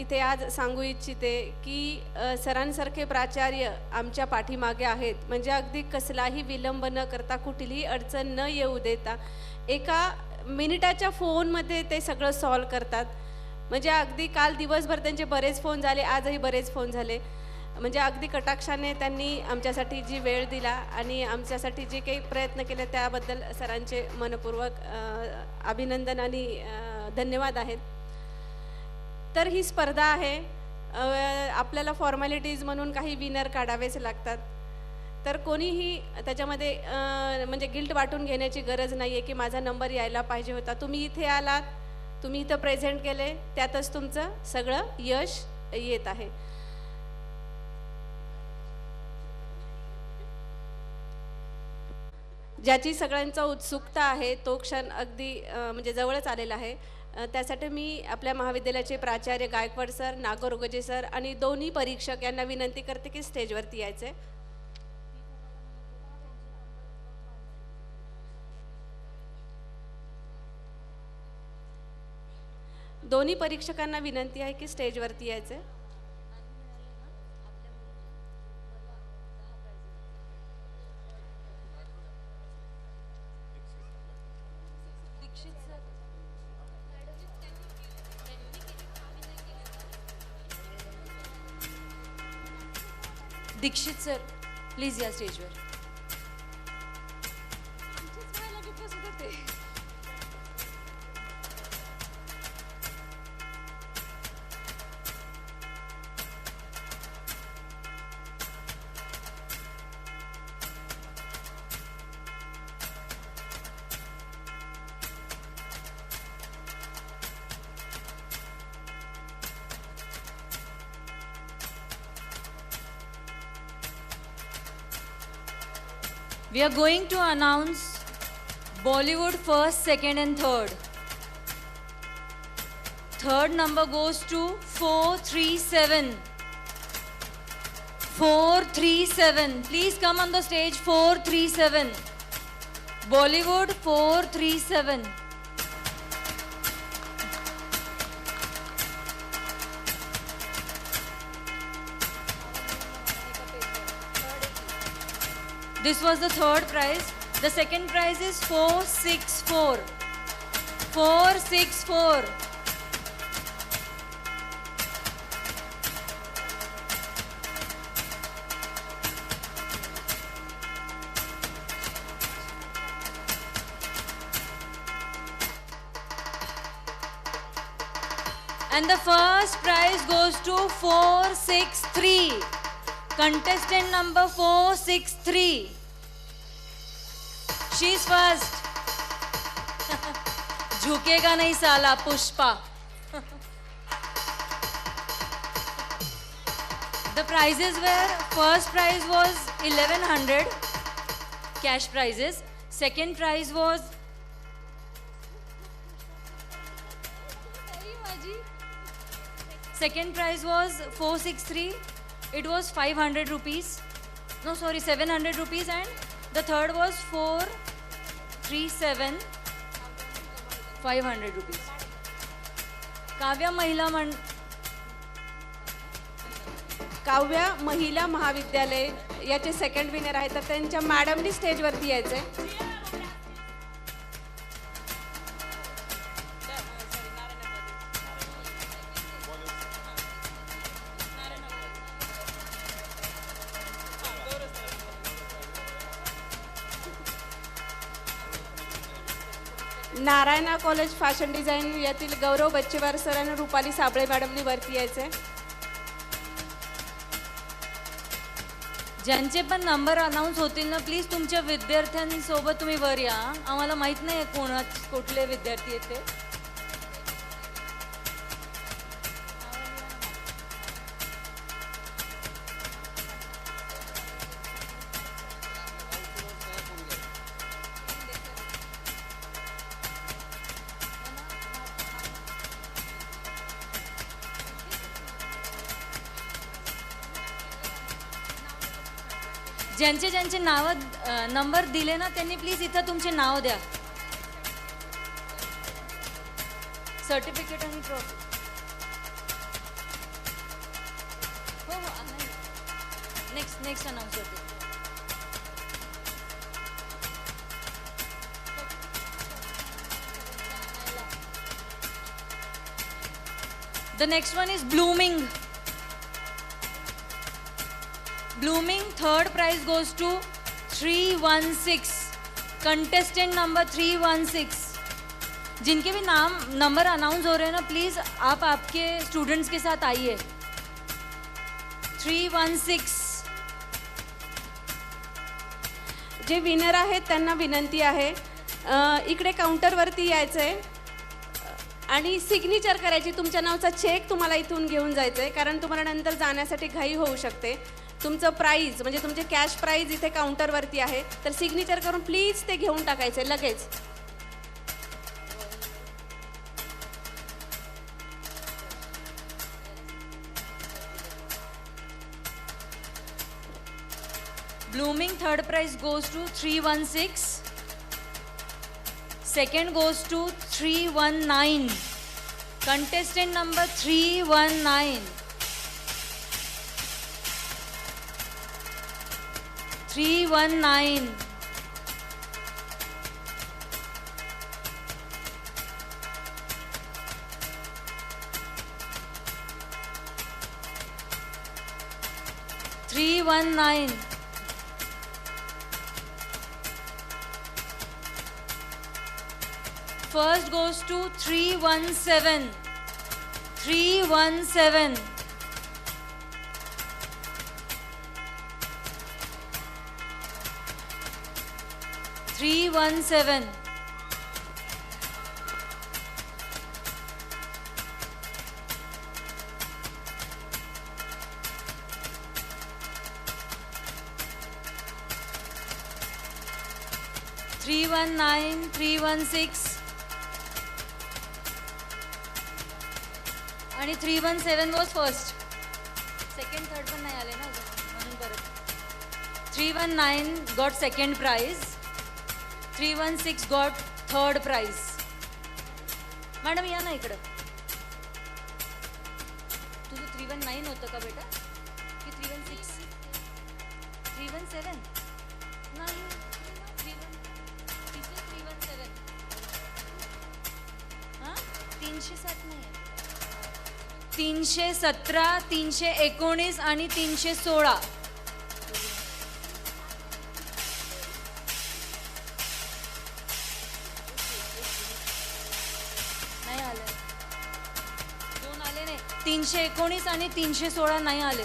इथे आज सांगू इच्छिते की सरांसारखे प्राचार्य आमच्या पाठीमागे आहेत. म्हणजे अगदी कसलाही विलंब न करता, कुठलीही अडचण न येऊ देता एका मिनिटाच्या फोनमध्ये ते सगळं सॉल्व करतात. म्हणजे अगदी काल दिवसभर त्यांचे बरेच फोन झाले, आजही बरेच फोन झाले. म्हणजे अगदी कटाक्षाने त्यांनी आमच्यासाठी जी वेळ दिला आणि आमच्यासाठी जे काही प्रयत्न केले त्याबद्दल सरांचे मनपूर्वक अभिनंदन आणि धन्यवाद आहेत. तर ही स्पर्धा आहे, आपल्याला फॉर्मॅलिटीज म्हणून काही विनर काढावेच लागतात. तर कोणीही त्याच्यामध्ये म्हणजे गिल्ट वाटून घेण्याची गरज नाही आहे की माझा नंबर यायला पाहिजे होता. तुम्ही इथे आलात, तुम्ही इथं प्रेझेंट केले, त्यातच तुमचं सगळं यश येत आहे. ज्याची सगळ्यांचा उत्सुकता आहे तो क्षण अगदी म्हणजे जवळच आलेला आहे. त्यासाठी मी आपल्या महाविद्यालयाचे प्राचार्य गायकवाड सर, नागर उगजे सर आणि दोन्ही परीक्षक यांना विनंती करते की स्टेजवरती यायचे. दोन्ही परीक्षकांना विनंती आहे की स्टेजवरती यायचे. दीक्षित सर प्लीज या स्टेजवर. We are going to announce Bollywood first, second and third. Third number goes to 437. 437. Please come on the stage. 437. Bollywood 437. This was the third prize. The second prize is 464. 464. And the first prize goes to 463. Contestant number 463. She's first. झुकेगा नहीं साला Pushpa. The prizes were, first prize was 1100 cash prizes. Second prize was Second prize was 463. It was 500 rupees. No, sorry, 700 rupees. And the third was 437. 500 rupees. Kavya महिला महाविद्यालय याचे सेकंड विनर आहेत, तर त्यांच्या मॅडमनी स्टेजवरती यायचंय. नारायणा कॉलेज फॅशन डिझाईन यातील गौरव बच्चेवार सर आणि रुपाली साबळे मॅडमनी वरती यायचंय. ज्यांचे पण नंबर अनाउन्स होतील ना, प्लीज तुमच्या विद्यार्थ्यांसोबत तुम्ही वर या. आम्हाला माहित नाही कुठले विद्यार्थी आहेत ते. ज्यांचे ज्यांचे नाव नंबर दिले ना, त्यांनी प्लीज इथं तुमचे नाव द्या. सर्टिफिकेट आणि ट्रॉफी. हो हो, नेक्स्ट अनाउन्स होते. The next one is blooming. Blooming third prize goes to 316. Contestant number 316. जिनके भी नंबर अनाउंस हो रहे हैं ना, प्लीज आप आपके स्टूडेंट्स के साथ आइए. 316. जे विनर आहेत त्यांना विनंती आहे, इकडे काउंटरवरती यायचंय आणि सिग्नेचर करायची. तुमच्या नावाचा चेक तुम्हाला इथून घेऊन जायचंय, कारण तुम्हाला नंतर जाण्यासाठी घाई होऊ शकते. तुमचं प्राईज म्हणजे तुमचे कॅश प्राईज इथे काउंटरवरती आहे, तर सिग्नेचर करून प्लीज ते घेऊन टाकायचे लगेच. Blooming third prize goes to 316. Second goes to 319. Contestant number 319. 319. 319. First goes to 317. 317. 317. 319, 316 आणि 317 वॉज फर्स्ट. सेकंड थर्ड पण नाही आले ना अजून, म्हणून परत 319 got second prize, 316 got third prize. Madam या ना इकडं. तुझं 319 होतं का बेटा की 316? 317 नाही, 317. हां 307 नाही, 317, 319 आणि 316. नाही आले, दोन आले नाही. 319 आणि 316 नाही आले.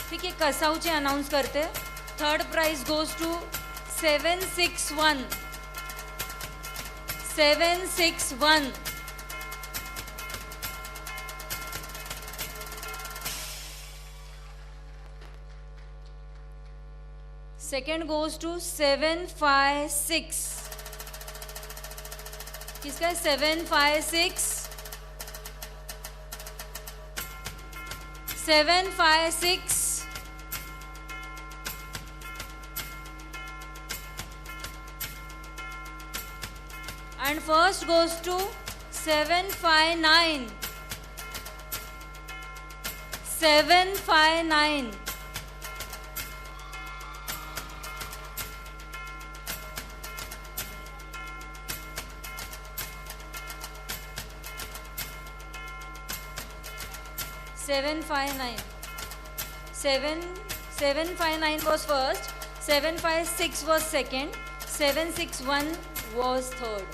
ठीक आहे, कसाऊचे अनाउन्स करते. Third prize goes to 761. 761. Second goes to 756. किसका है? 756. 756. And first goes to 759. 759. Seven five nine. 759 was first. 756 was second. 761 was third.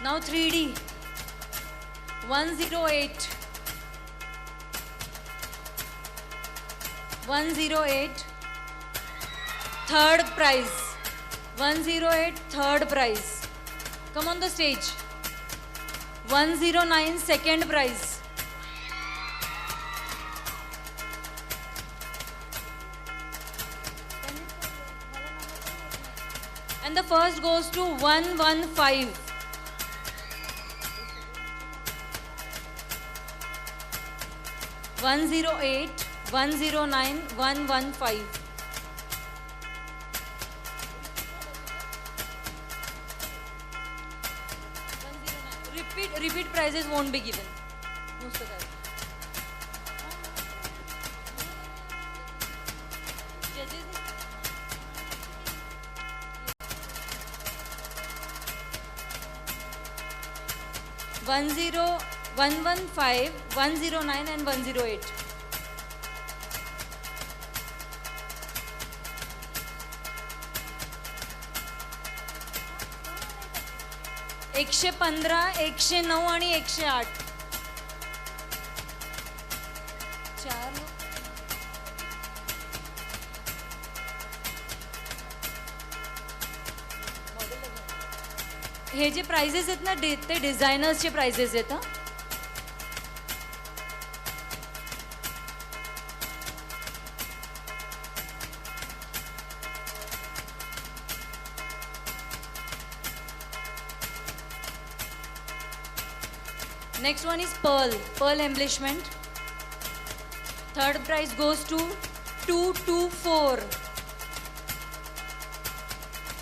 Now 3D. 108. 108. Third prize. 108 third prize. Come on the stage. 109 second prize. And the first goes to 115. 108, 109, 115. Repeat prizes won't be given. One zero, 115, 109 and 108. एकशे 15, 109 आणि 108. चार हे जे प्राइजेस आहेत ना ते डिझायनर्सचे प्राइजेस आहेत. Next one is pearl embellishment. Third prize goes to 224.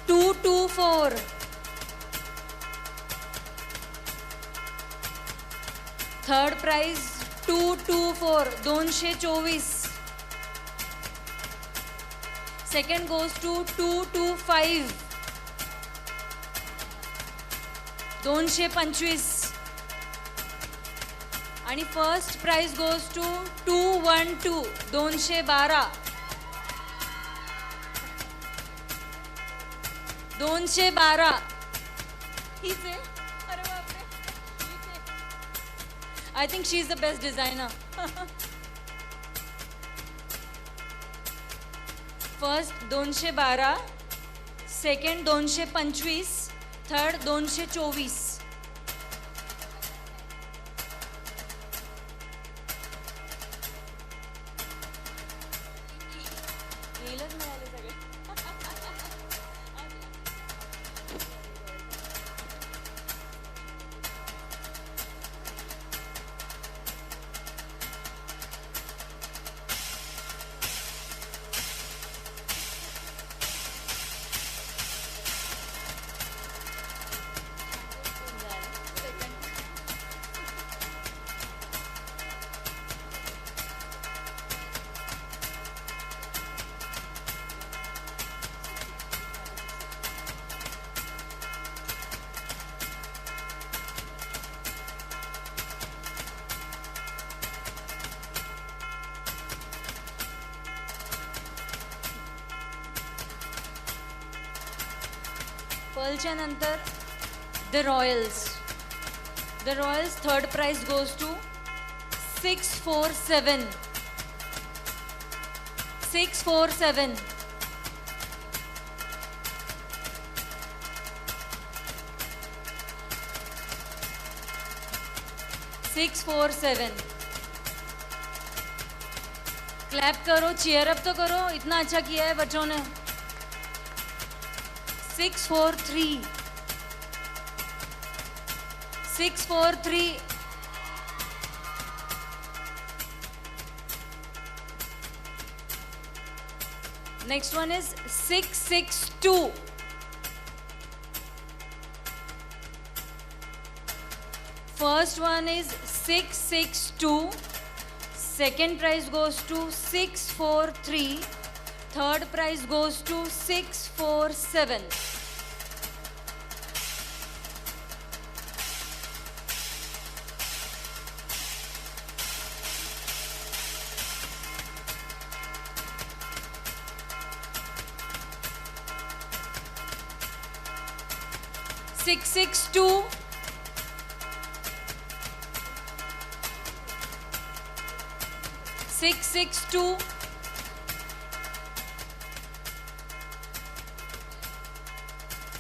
224. Third prize 224. 224. Second goes to 225. 225. आणि फर्स्ट प्राइज गोज टू 212. 212. 212. हीच आहे. अरे बापरे. I think she is the best designer. First 212, second 225, third 224. पर्लच्या नंतर the royals. Third prize goes to 647. 647. Clap करो, चीयर अप तो करो, इतना अच्छा किया है बच्चों ने. 643. 643. Next one is 662. First one is 662. Second prize goes to 643. Third prize goes to 647. Six six two. 662.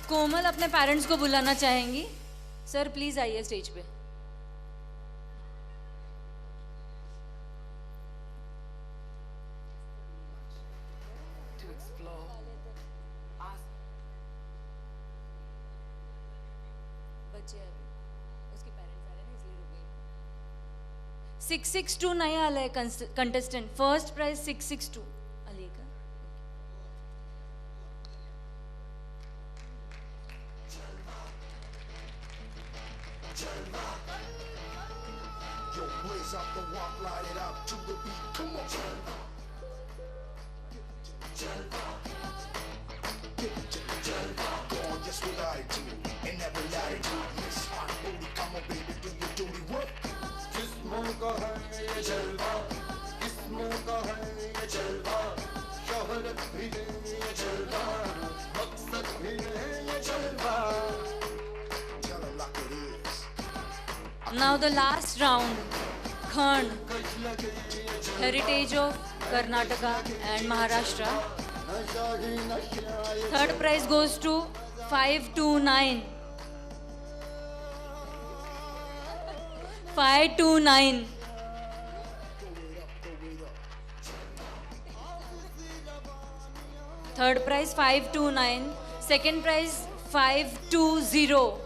कोमल अपने पेरेंट्स को बुलाना चाहेंगी. सर प्लीज आइए स्टेज पे. बच्चे उसके पेरेंट्स आ रहे हैं इसलिए रुक गई. 662 नहीं आला है कंटेस्टेंट. फर्स्ट प्राइज 662 आलिए का. Now the last round, Khand, heritage of Karnataka and Maharashtra. Third prize goes to 529. 529. Third prize 529. Second prize 520.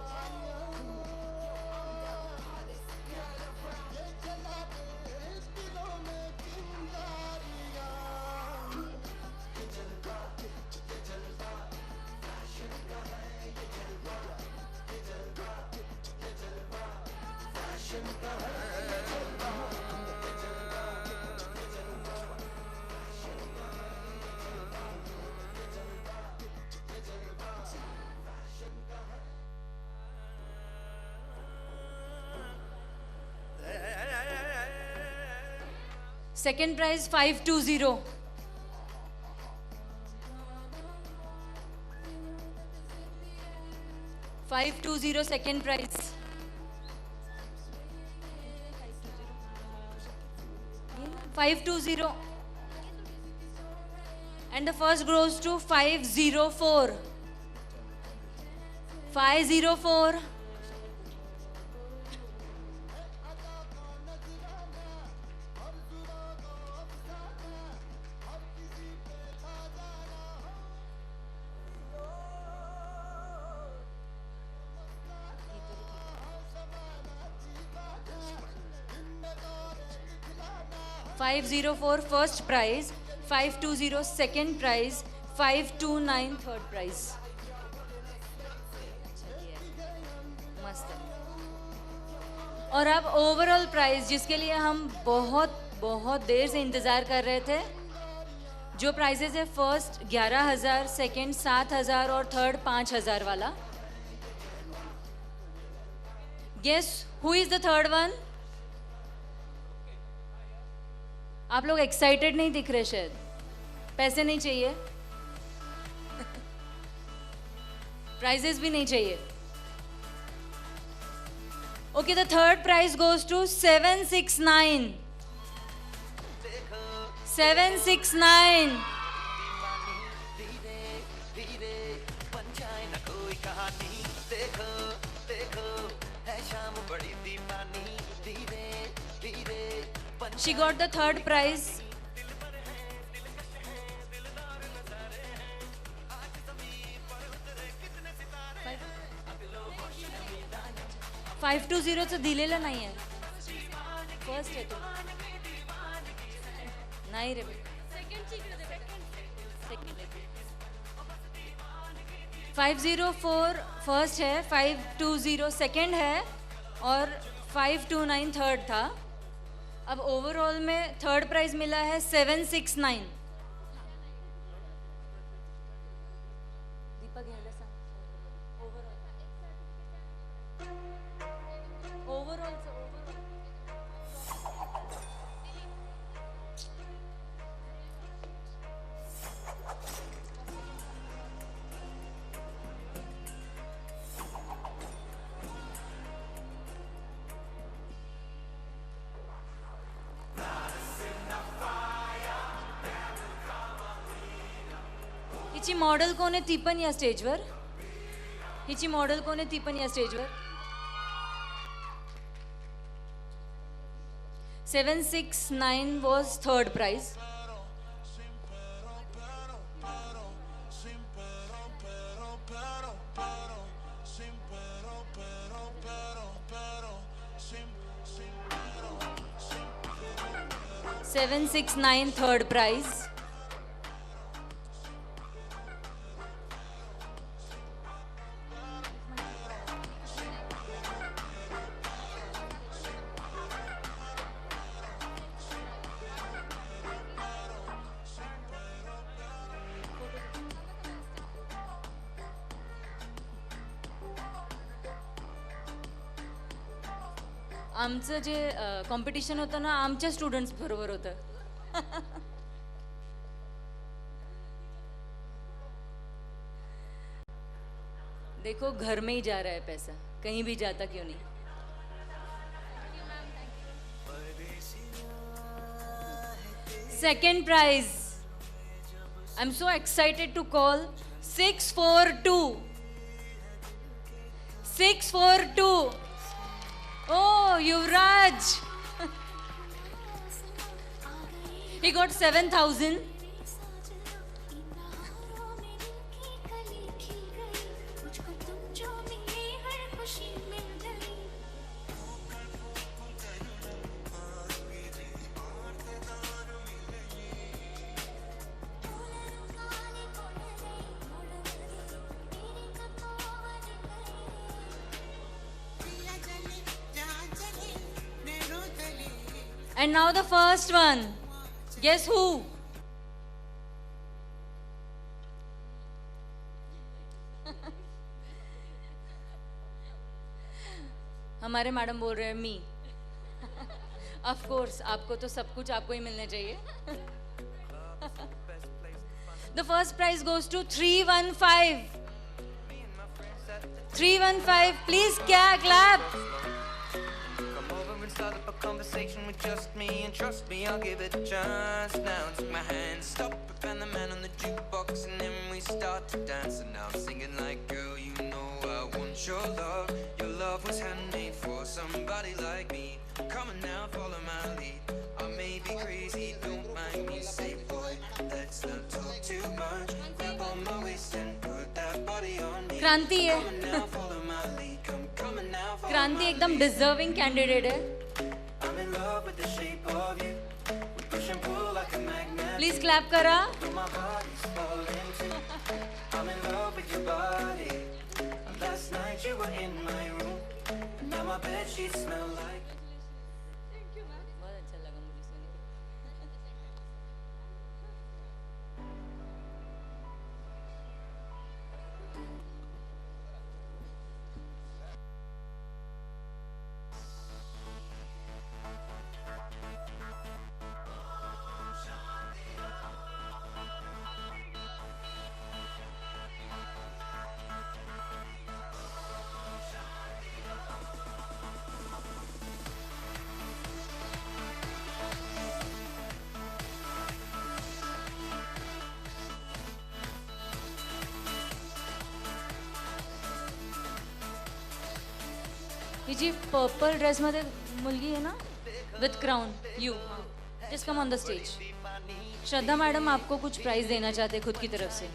Second prize 520. Second prize. $520. And the first goes to 504. 504. $504 first prize, $520 second prize, $529 third prize. मस्त है। और अब ओवरऑल प्राइस जिसके लिए हम बहुत देर से इंतजार कर रहे थे, जो प्राइजेस है फर्स्ट 11,000, सेकंड 7,000 और थर्ड 5,000 वाला। Guess who is the third one? आप लोग एक्साइटेड नहीं दिख रहे, शायद पैसे नहीं चाहिए, प्राइजेस भी नहीं चाहिए। Okay, the third prize goes to 769. 769. She got the third prize. $520 दिलेलं नाही आहे. फर्स्ट आहे तो. नाही रे. सेकंड. 504 फर्स्ट है, 520 सेकंड है और 529 थर्ड था। अब ओवरऑल में थर्ड प्राइज मिला है 769। दीपक घ्यायला सांग। ओवरऑल हिची मॉडेल कोण आहे? ती पण या स्टेजवर. हिची मॉडेल कोण आहे? ती पण या स्टेजवर. 769 was third prize. $769 third prize. आमचं जे कॉम्पिटिशन होतं ना, आमच्या स्टुडंट्स बरोबर होतं. देखो घर में ही जा रहा है पैसा, कहीं भी जाता क्यों नहीं. Second prize, I'm so excited to call 642. 642. Oh, Yuvraj. Raj. He got 7,000. And now the first one. Guess who? हमारे मैडम बोल रहे हैं मी. Of course, आपको तो सब कुछ आपको ही मिलने चाहिए. The first prize goes to 315. 315. Please clap. Start up a conversation with just me, and trust me, I'll give it a chance. Now take my hand, stop it, and the man on the jukebox, and then we start to dance. And now I'm singing like, girl, you know I want your love. Your love was handmade for somebody like me. Come on now, follow my lead. I may be crazy, don't mind me. Say, boy, let's not talk too much. Grab on my waist and put that body on me. क्रांति है. Come on now, follow my lead. Come on now, follow क्रांति एकदम डिजर्विंग कैंडिडेट है. I'm in love with the shape of you. We push and pull like a magnet. Please clap करा. My body's falling too. I'm in love with your body. Last night you were in my room. Now my bedsheets smell like. बहुत अच्छा लगा मुझे सुन के. ही जी पर्पल ड्रेस मध्ये मुलगी आहे ना with crown you just come on the stage. Shraddha madam आपको कुछ प्राइज देना चाहते खुद की तरफ से.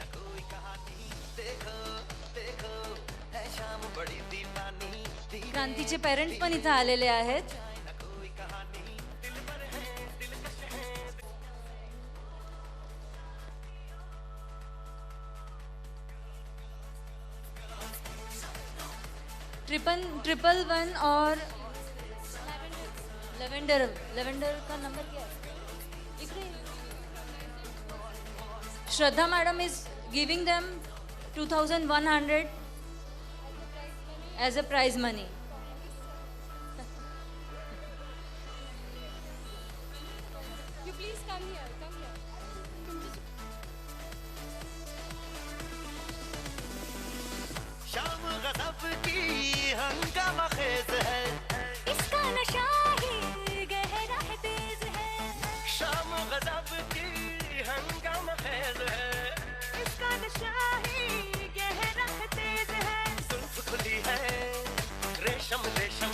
क्रांतीचे पेरेंट्स पण इथे आलेले आहेत. ट्रिपल 1 और लेवेंडर का नंबर क्या है इकडे. Shraddha madam is giving them 2100 as a prize money. You please come here. शाम गज़ब की हंगामा खेज है, इसका नशा ही गहरा है तेज है. शाम गज़ब की हंगामा खेज है, इसका नशा ही गहरा है तेज है. जुल्फ खुली है रेशम रेशम,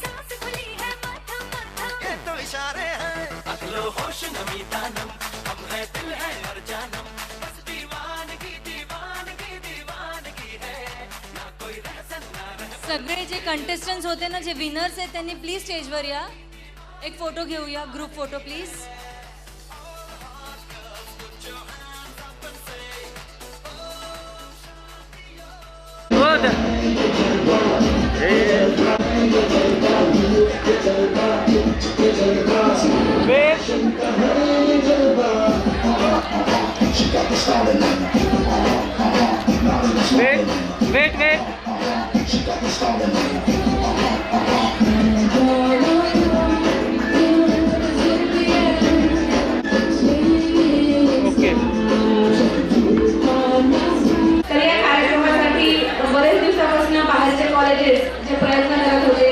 सांस खुली है माथा माथा. ये तो इशारे हैं अगलो होश नमी तानम, हम है दिल है और जानम. बस दीवानगी दीवानगी दीवानगी है, ना कोई रहसन ना रह. सगळे जे कंटेस्टंट्स होते ना जे विनर्स आहेत त्यांनी प्लीज स्टेजवर या. एक फोटो घेऊया ग्रुप फोटो प्लीज. Wait. तर या कार्यक्रमासाठी बरेच दिवसापासून बाहेरचे कॉलेजेस जे प्रयत्न करत होते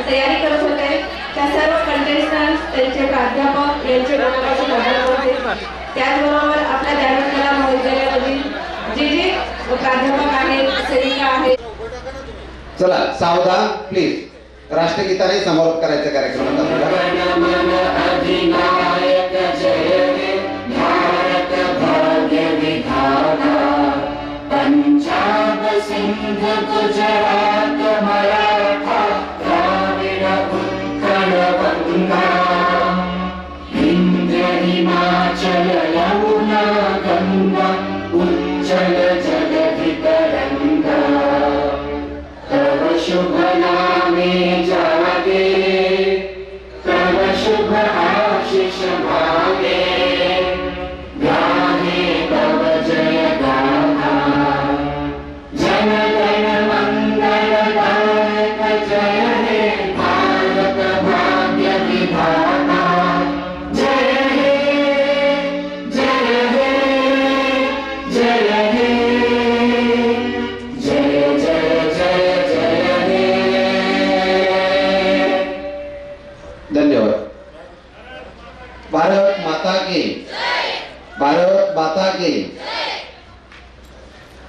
तयारी करत होते त्या सर्व कंटेस्टंट त्यांचे प्राध्यापक यांचे मनापासून आभार मानते. त्याचबरोबर आपल्या दयानंद कला महाविद्यालयामधील जे प्राध्यापक आहेत सेविका आहेत. चला सावधान प्लीज. राष्ट्रगीताने समारोप करायचा कार्यक्रम पंजाब सिंध गुजरात मराठा द्राविड उत्कल गंगा विंध्य हिमाचल यमुना गंगा उज्जल जगधि तरंगा तव शुभ नामे जागे तव शुभ आशीष भागे गाहे तव जय गाथा जन गण मंगलदायक जय हे भारत भाग्य विधाता जय हे जय हे जय हे जय जय जय जय हे धन्यवाद. भारत माता की भारत माता की